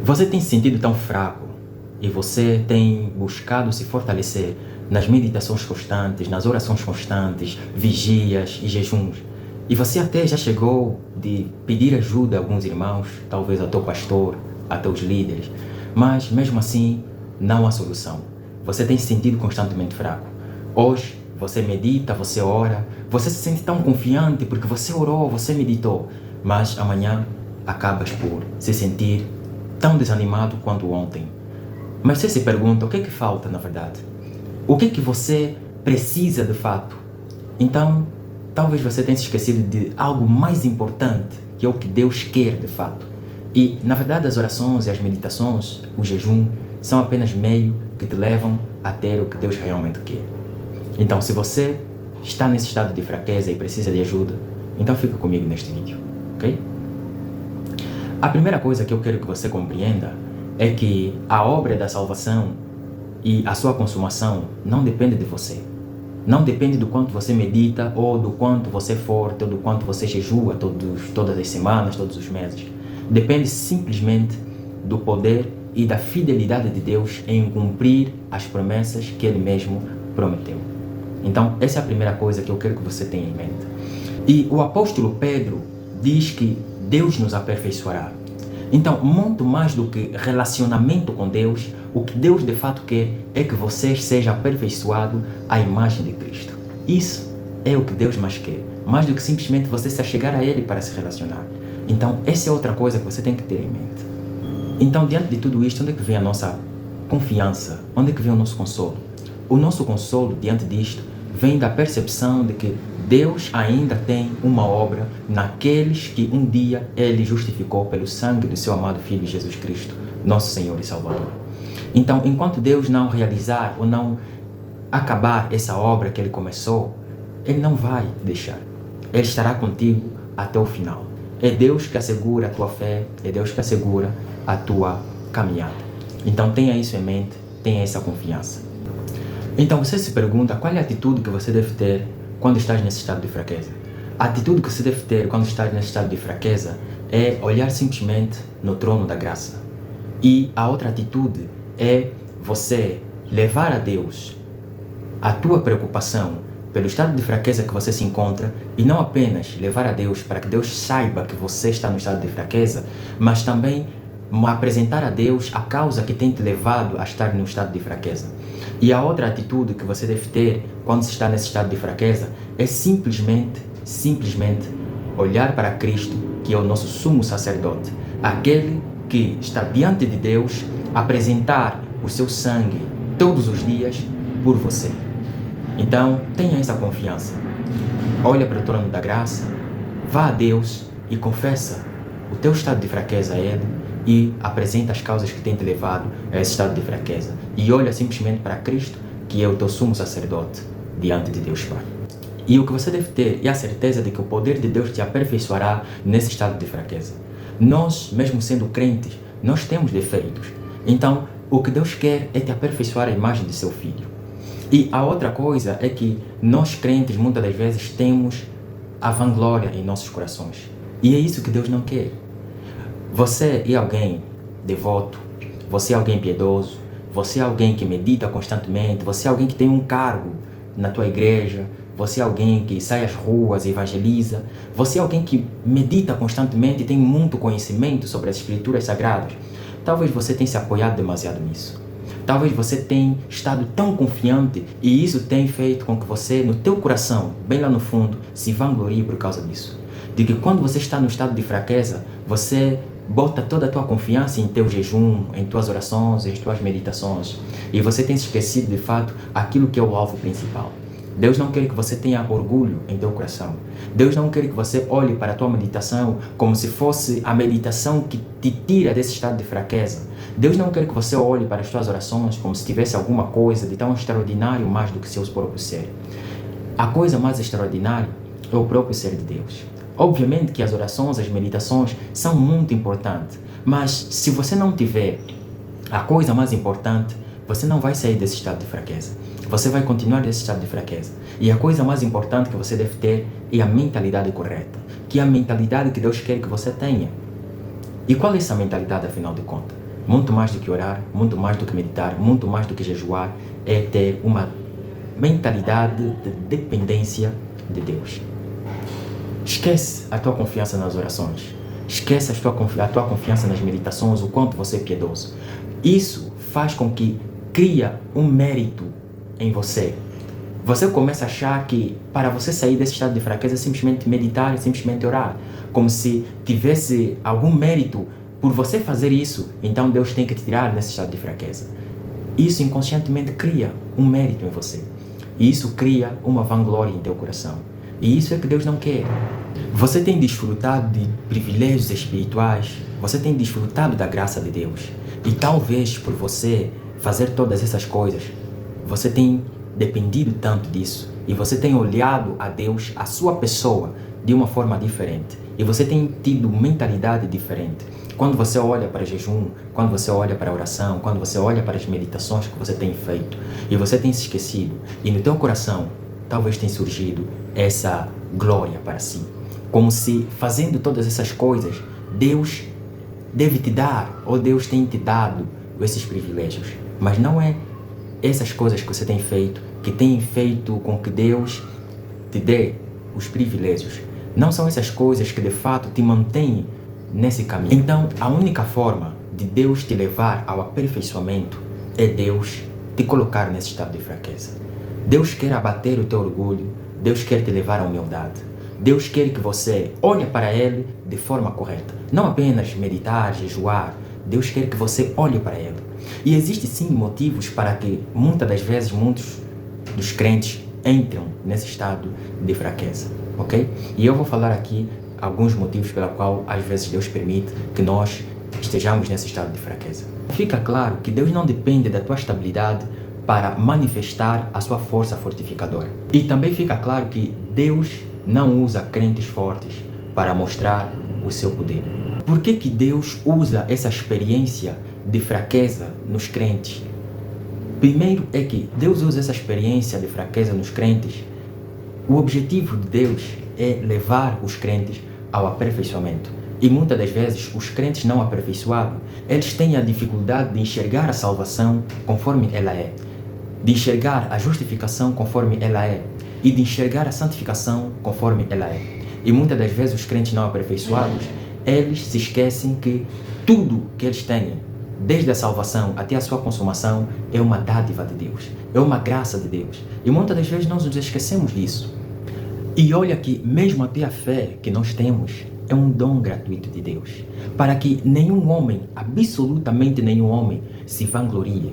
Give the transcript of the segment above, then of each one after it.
Você tem se sentido tão fraco e você tem buscado se fortalecer nas meditações constantes, nas orações constantes, vigias e jejuns. E você até já chegou de pedir ajuda a alguns irmãos, talvez ao teu pastor, a teus líderes, mas mesmo assim não há solução. Você tem se sentido constantemente fraco. Hoje você medita, você ora, você se sente tão confiante porque você orou, você meditou, mas amanhã acabas por se sentir tão desanimado quanto ontem. Mas você se pergunta, o que é que falta na verdade? O que é que você precisa de fato? Então, talvez você tenha se esquecido de algo mais importante, que é o que Deus quer de fato. E, na verdade, as orações e as meditações, o jejum, são apenas meio que te levam a ter o que Deus realmente quer. Então, se você está nesse estado de fraqueza e precisa de ajuda, então fica comigo neste vídeo, ok? A primeira coisa que eu quero que você compreenda é que a obra da salvação e a sua consumação não depende de você. Não depende do quanto você medita, ou do quanto você é forte, ou do quanto você jejua todas as semanas, todos os meses. Depende simplesmente do poder e da fidelidade de Deus em cumprir as promessas que Ele mesmo prometeu. Então, essa é a primeira coisa que eu quero que você tenha em mente. E o apóstolo Pedro diz que Deus nos aperfeiçoará. Então, muito mais do que relacionamento com Deus, o que Deus de fato quer é que você seja aperfeiçoado à imagem de Cristo. Isso é o que Deus mais quer, mais do que simplesmente você se achegar a Ele para se relacionar. Então, essa é outra coisa que você tem que ter em mente. Então, diante de tudo isto, onde é que vem a nossa confiança? Onde é que vem o nosso consolo? O nosso consolo, diante disto, vem da percepção de que Deus ainda tem uma obra naqueles que um dia Ele justificou pelo sangue do seu amado Filho Jesus Cristo, nosso Senhor e Salvador. Então, enquanto Deus não realizar ou não acabar essa obra que Ele começou, Ele não vai deixar. Ele estará contigo até o final. É Deus que assegura a tua fé, é Deus que assegura a tua caminhada. Então, tenha isso em mente, tenha essa confiança. Então, você se pergunta qual é a atitude que você deve ter quando estás nesse estado de fraqueza. A atitude que você deve ter quando estás nesse estado de fraqueza é olhar simplesmente no trono da graça. E a outra atitude é você levar a Deus a tua preocupação pelo estado de fraqueza que você se encontra, e não apenas levar a Deus para que Deus saiba que você está no estado de fraqueza, mas também apresentar a Deus a causa que tem te levado a estar no estado de fraqueza. E a outra atitude que você deve ter quando se está nesse estado de fraqueza é simplesmente olhar para Cristo, que é o nosso sumo sacerdote, aquele que está diante de Deus, apresentar o seu sangue todos os dias por você. Então, tenha essa confiança. Olha para o trono da graça, vá a Deus e confessa o teu estado de fraqueza a Ele e apresenta as causas que têm te levado a esse estado de fraqueza. E olha simplesmente para Cristo, que é o teu sumo sacerdote diante de Deus Pai. E o que você deve ter é a certeza de que o poder de Deus te aperfeiçoará nesse estado de fraqueza. Nós, mesmo sendo crentes, nós temos defeitos. Então, o que Deus quer é te aperfeiçoar a imagem de seu Filho. E a outra coisa é que nós crentes, muitas das vezes, temos a vanglória em nossos corações. E é isso que Deus não quer. Você é alguém devoto, você é alguém piedoso, você é alguém que medita constantemente, você é alguém que tem um cargo na tua igreja, você é alguém que sai às ruas e evangeliza, você é alguém que medita constantemente e tem muito conhecimento sobre as escrituras sagradas. Talvez você tenha se apoiado demasiado nisso. Talvez você tenha estado tão confiante e isso tenha feito com que você, no teu coração, bem lá no fundo, se vanglorie por causa disso. De que quando você está no estado de fraqueza, você bota toda a tua confiança em teu jejum, em tuas orações, em tuas meditações. E você tem se esquecido, de fato, aquilo que é o alvo principal. Deus não quer que você tenha orgulho em teu coração. Deus não quer que você olhe para a tua meditação como se fosse a meditação que te tira desse estado de fraqueza. Deus não quer que você olhe para as tuas orações como se tivesse alguma coisa de tão extraordinário mais do que seu próprio ser. A coisa mais extraordinária é o próprio ser de Deus. Obviamente que as orações, as meditações são muito importantes, mas se você não tiver a coisa mais importante, você não vai sair desse estado de fraqueza. Você vai continuar nesse estado de fraqueza. E a coisa mais importante que você deve ter é a mentalidade correta, que é a mentalidade que Deus quer que você tenha. E qual é essa mentalidade, afinal de contas? Muito mais do que orar, muito mais do que meditar, muito mais do que jejuar, é ter uma mentalidade de dependência de Deus. Esquece a tua confiança nas orações. Esquece a tua confiança nas meditações, o quanto você é piedoso. Isso faz com que cria um mérito em você. Você começa a achar que para você sair desse estado de fraqueza é simplesmente meditar, é simplesmente orar. Como se tivesse algum mérito por você fazer isso, então Deus tem que te tirar desse estado de fraqueza. Isso inconscientemente cria um mérito em você. E isso cria uma vanglória em teu coração. E isso é que Deus não quer. Você tem desfrutado de privilégios espirituais, você tem desfrutado da graça de Deus. E talvez por você fazer todas essas coisas, você tem dependido tanto disso. E você tem olhado a Deus, a sua pessoa, de uma forma diferente. E você tem tido mentalidade diferente. Quando você olha para jejum, quando você olha para a oração, quando você olha para as meditações que você tem feito, e você tem se esquecido, e no teu coração talvez tenha surgido essa glória para si. Como se fazendo todas essas coisas, Deus deve te dar, ou Deus tem te dado esses privilégios. Mas não é essas coisas que você tem feito, que tem feito com que Deus te dê os privilégios. Não são essas coisas que de fato te mantêm nesse caminho. Então, a única forma de Deus te levar ao aperfeiçoamento é Deus te colocar nesse estado de fraqueza. Deus quer abater o teu orgulho, Deus quer te levar à humildade. Deus quer que você olhe para Ele de forma correta. Não apenas meditar, jejuar. Deus quer que você olhe para Ele. E existem sim motivos para que muitas das vezes muitos dos crentes entram nesse estado de fraqueza, ok? E eu vou falar aqui alguns motivos pela qual às vezes Deus permite que nós estejamos nesse estado de fraqueza. Fica claro que Deus não depende da tua estabilidade para manifestar a sua força fortificadora. E também fica claro que Deus não usa crentes fortes para mostrar o seu poder. Por que que Deus usa essa experiência de fraqueza nos crentes? Primeiro é que Deus usa essa experiência de fraqueza nos crentes. O objetivo de Deus é levar os crentes ao aperfeiçoamento. E muitas das vezes os crentes não aperfeiçoados, eles têm a dificuldade de enxergar a salvação conforme ela é, de enxergar a justificação conforme ela é e de enxergar a santificação conforme ela é. E muitas das vezes os crentes não aperfeiçoados, eles se esquecem que tudo que eles têm, desde a salvação até a sua consumação, é uma dádiva de Deus, é uma graça de Deus. E muitas das vezes nós nos esquecemos disso. E olha que mesmo até a fé que nós temos é um dom gratuito de Deus, para que nenhum homem, absolutamente nenhum homem, se vanglorie,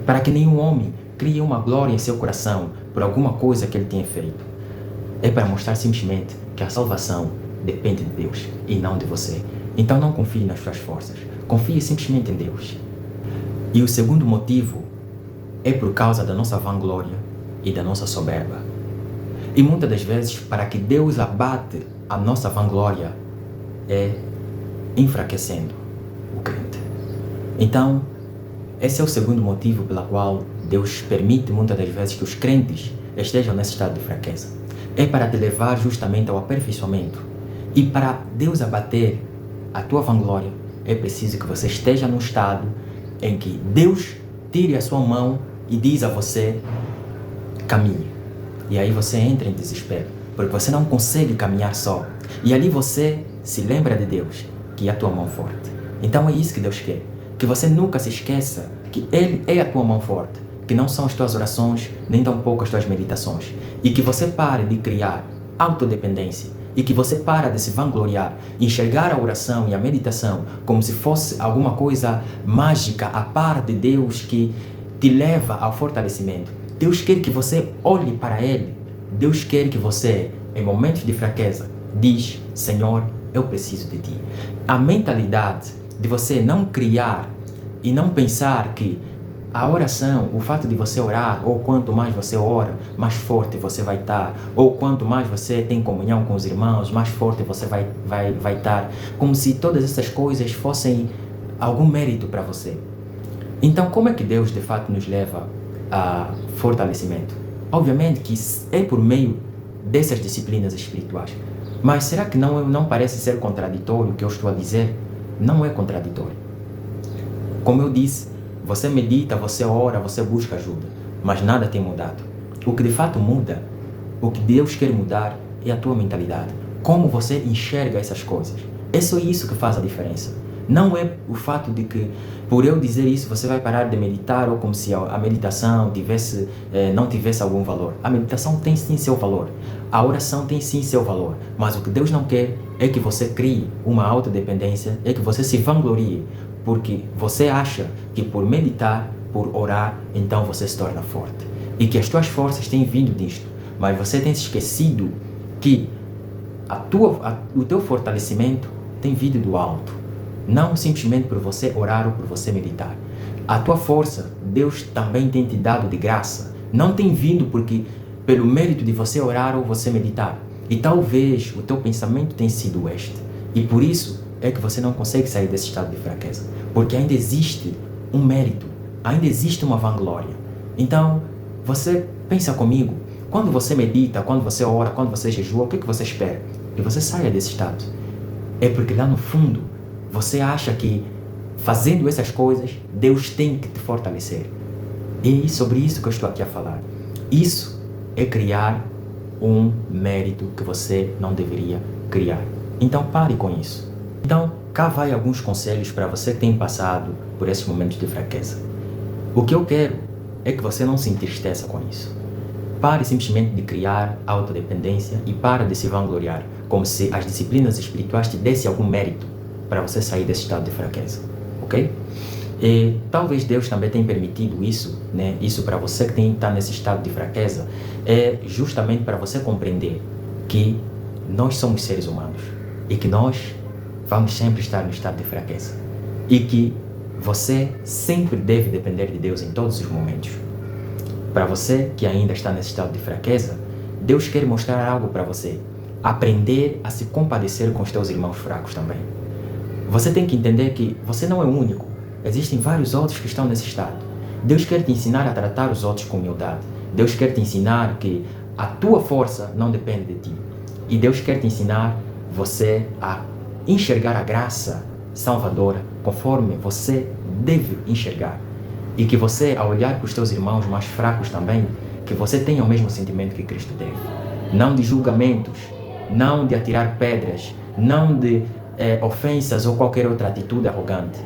para que nenhum homem crie uma glória em seu coração por alguma coisa que ele tenha feito. É para mostrar simplesmente que a salvação depende de Deus e não de você. Então não confie nas suas forças, confie simplesmente em Deus. E o segundo motivo é por causa da nossa vanglória e da nossa soberba. E muitas das vezes, para que Deus abate a nossa vanglória, é enfraquecendo o crente. Então, esse é o segundo motivo pelo qual Deus permite muitas das vezes que os crentes estejam nesse estado de fraqueza. É para te levar justamente ao aperfeiçoamento. E para Deus abater a tua vanglória, é preciso que você esteja num estado em que Deus tire a sua mão e diz a você, caminhe. E aí você entra em desespero, porque você não consegue caminhar só. E ali você se lembra de Deus, que é a tua mão forte. Então é isso que Deus quer, que você nunca se esqueça que Ele é a tua mão forte, que não são as tuas orações, nem tampouco as tuas meditações. E que você pare de criar autodependência, e que você para de se vangloriar, enxergar a oração e a meditação como se fosse alguma coisa mágica a par de Deus que te leva ao fortalecimento. Deus quer que você olhe para Ele. Deus quer que você, em momentos de fraqueza, diz, Senhor, eu preciso de Ti. A mentalidade de você não criar e não pensar que a oração, o fato de você orar, ou quanto mais você ora, mais forte você vai estar, ou quanto mais você tem comunhão com os irmãos, mais forte você vai estar, como se todas essas coisas fossem algum mérito para você. Então, como é que Deus de fato nos leva a fortalecimento? Obviamente que é por meio dessas disciplinas espirituais. Mas será que não parece ser contraditório o que eu estou a dizer? Não é contraditório. Como eu disse, você medita, você ora, você busca ajuda, mas nada tem mudado. O que de fato muda, o que Deus quer mudar é a tua mentalidade. Como você enxerga essas coisas. É só isso que faz a diferença. Não é o fato de que, por eu dizer isso, você vai parar de meditar ou como se a meditação não tivesse algum valor. A meditação tem sim seu valor. A oração tem sim seu valor. Mas o que Deus não quer é que você crie uma autodependência, é que você se vanglorie, porque você acha que por meditar, por orar, então você se torna forte. E que as tuas forças têm vindo disto. Mas você tem se esquecido que o teu fortalecimento tem vindo do alto. Não simplesmente por você orar ou por você meditar. A tua força, Deus também tem te dado de graça. Não tem vindo porque pelo mérito de você orar ou você meditar. E talvez o teu pensamento tenha sido este. E por isso é que você não consegue sair desse estado de fraqueza. Porque ainda existe um mérito, ainda existe uma vanglória. Então, você pensa comigo, quando você medita, quando você ora, quando você jejua, o que você espera? Que você saia desse estado. É porque lá no fundo, você acha que fazendo essas coisas, Deus tem que te fortalecer. E é sobre isso que eu estou aqui a falar. Isso é criar um mérito que você não deveria criar. Então pare com isso. Então, cá vai alguns conselhos para você que tem passado por esses momentos de fraqueza. O que eu quero é que você não se entristeça com isso. Pare simplesmente de criar autodependência e pare de se vangloriar, como se as disciplinas espirituais te dessem algum mérito para você sair desse estado de fraqueza, ok? E talvez Deus também tenha permitido isso, né? Isso para você que está nesse estado de fraqueza, é justamente para você compreender que nós somos seres humanos e que nós vamos sempre estar no estado de fraqueza e que você sempre deve depender de Deus em todos os momentos. Para você que ainda está nesse estado de fraqueza, Deus quer mostrar algo para você. Aprender a se compadecer com os teus irmãos fracos também. Você tem que entender que você não é o único. Existem vários outros que estão nesse estado. Deus quer te ensinar a tratar os outros com humildade. Deus quer te ensinar que a tua força não depende de ti. E Deus quer te ensinar você a enxergar a graça salvadora conforme você deve enxergar. E que você, ao olhar para os teus irmãos mais fracos também, que você tenha o mesmo sentimento que Cristo teve. Não de julgamentos, não de atirar pedras, não de ofensas ou qualquer outra atitude arrogante,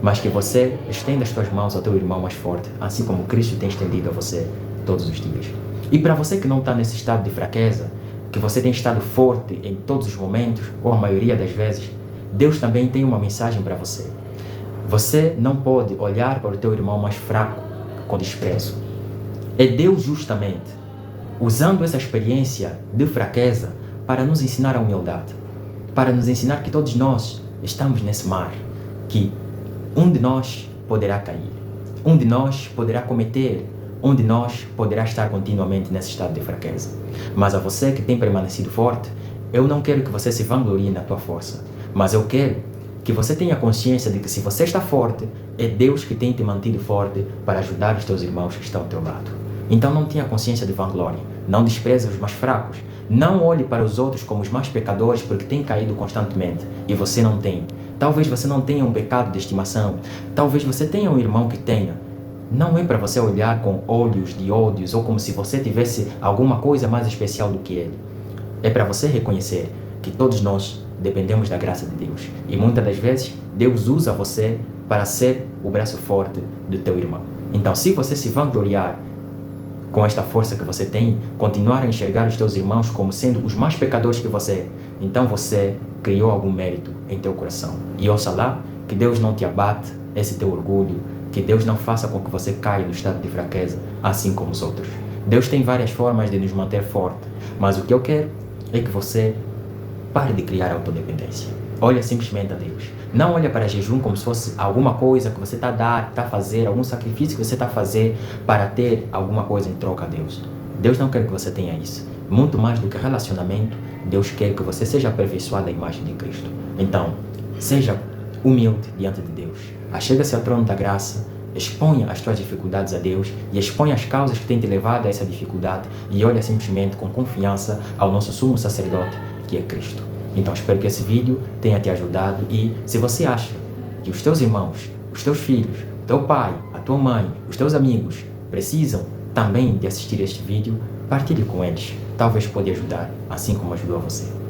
mas que você estenda as tuas mãos ao teu irmão mais forte, assim como Cristo tem estendido a você todos os dias. E para você que não está nesse estado de fraqueza, que você tem estado forte em todos os momentos, ou a maioria das vezes, Deus também tem uma mensagem para você. Você não pode olhar para o teu irmão mais fraco com desprezo. É Deus justamente usando essa experiência de fraqueza para nos ensinar a humildade, para nos ensinar que todos nós estamos nesse mar, que um de nós poderá cair, um de nós poderá cometer, um de nós poderá estar continuamente nesse estado de fraqueza. Mas a você que tem permanecido forte, eu não quero que você se vanglorie na tua força, mas eu quero que você tenha consciência de que se você está forte, é Deus que tem te mantido forte para ajudar os teus irmãos que estão ao teu lado. Então não tenha consciência de vanglória, não despreze os mais fracos, não olhe para os outros como os mais pecadores porque têm caído constantemente e você não tem. Talvez você não tenha um pecado de estimação, talvez você tenha um irmão que tenha. Não é para você olhar com olhos de ódios ou como se você tivesse alguma coisa mais especial do que ele. É para você reconhecer que todos nós dependemos da graça de Deus. E muitas das vezes, Deus usa você para ser o braço forte do teu irmão. Então, se você se vangloriar com esta força que você tem, continuar a enxergar os teus irmãos como sendo os mais pecadores que você, então você criou algum mérito em teu coração. E ouça lá, que Deus não te abate esse teu orgulho, que Deus não faça com que você caia no estado de fraqueza, assim como os outros. Deus tem várias formas de nos manter forte, mas o que eu quero é que você pare de criar autodependência. Olha simplesmente a Deus. Não olha para jejum como se fosse alguma coisa que você está a dar, está a fazer, algum sacrifício que você está a fazer para ter alguma coisa em troca a Deus. Deus não quer que você tenha isso. Muito mais do que relacionamento, Deus quer que você seja aperfeiçoado à imagem de Cristo. Então, seja humilde diante de Deus. Achega-se ao trono da graça, exponha as tuas dificuldades a Deus e exponha as causas que têm te levado a essa dificuldade e olha simplesmente com confiança ao nosso sumo sacerdote, que é Cristo. Então espero que esse vídeo tenha te ajudado e se você acha que os teus irmãos os teus filhos, o teu pai, a tua mãe, os teus amigos precisam também de assistir este vídeo, partilhe com eles. Talvez pode ajudar, assim como ajudou a você.